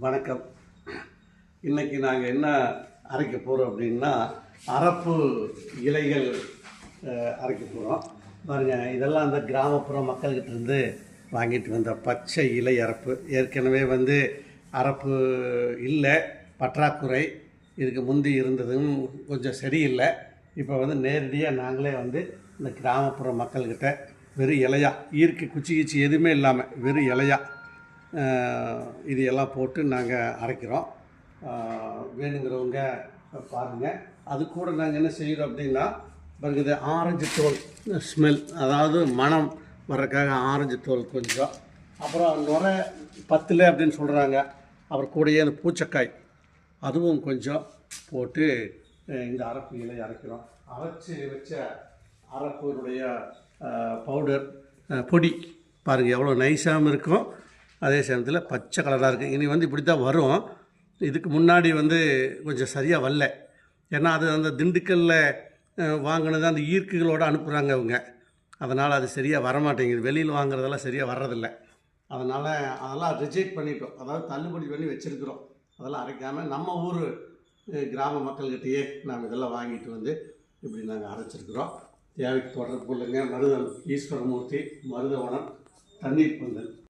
வணக்கம். இன்றைக்கி நாங்கள் என்ன அரைக்க போகிறோம் அப்படின்னா, அரப்பு இலைகள் அரைக்க போகிறோம். பாருங்கள், இதெல்லாம் அந்த கிராமப்புற மக்கள்கிட்டேருந்து வாங்கிட்டு வந்த பச்சை இலை அரப்பு. ஏற்கனவே அரப்பு இல்லை, பற்றாக்குறை. இதுக்கு முந்தி இருந்ததும் கொஞ்சம் சரியில்லை. இப்போ நேரடியாக நாங்களே இந்த கிராமப்புற மக்கள்கிட்ட வெறும் இலையா, ஈர்க்கு குச்சி கிச்சி எதுவுமே இல்லாமல் வெறும் இலையா இது எல்லாம் போட்டு நாங்கள் அரைக்கிறோம். வேணுங்கிறவங்க பாருங்கள். அது கூட நாங்கள் என்ன செய்கிறோம் அப்படின்னா, இது ஆரஞ்சு தோல் ஸ்மெல், அதாவது மனம் வர்றதுக்காக ஆரஞ்சு தோல் கொஞ்சம், அப்புறம் நுரை பத்தில் அப்படின்னு சொல்கிறாங்க. அப்புறம் கூடயே அந்த பூச்சக்காய் அதுவும் கொஞ்சம் போட்டு இந்த அரப்பு இலை அரைக்கிறோம். அரைச்சி வச்ச அரப்புடைய பவுடர் பொடி பாருங்கள், எவ்வளோ நைஸாகவும் இருக்கும், அதே சமயத்தில் பச்சை கலராக இருக்குது. இனி இப்படி தான் வரும். இதுக்கு முன்னாடி கொஞ்சம் சரியாக வரல. ஏன்னா அது அந்த திண்டுக்கல்லில் வாங்கினது அந்த ஈர்க்குகளோடு அனுப்புகிறாங்க அவங்க. அதனால் அது சரியாக வரமாட்டேங்குது. வெளியில் வாங்குறதெல்லாம் சரியாக வர்றதில்லை. அதனால் அதெல்லாம் ரிஜெக்ட் பண்ணிட்டோம். அதாவது தள்ளுபடி பண்ணி வச்சுருக்குறோம். அதெல்லாம் அரைக்காமல் நம்ம ஊர் கிராம மக்கள்கிட்டையே நாம் இதெல்லாம் வாங்கிட்டு இப்படி நாங்கள் அரைச்சிருக்கிறோம். தேவைக்கு தொடர்பு கொள்ளுங்க. மருதம் ஈஸ்வரமூர்த்தி, மருதவனம், தண்ணீர் பந்தல்.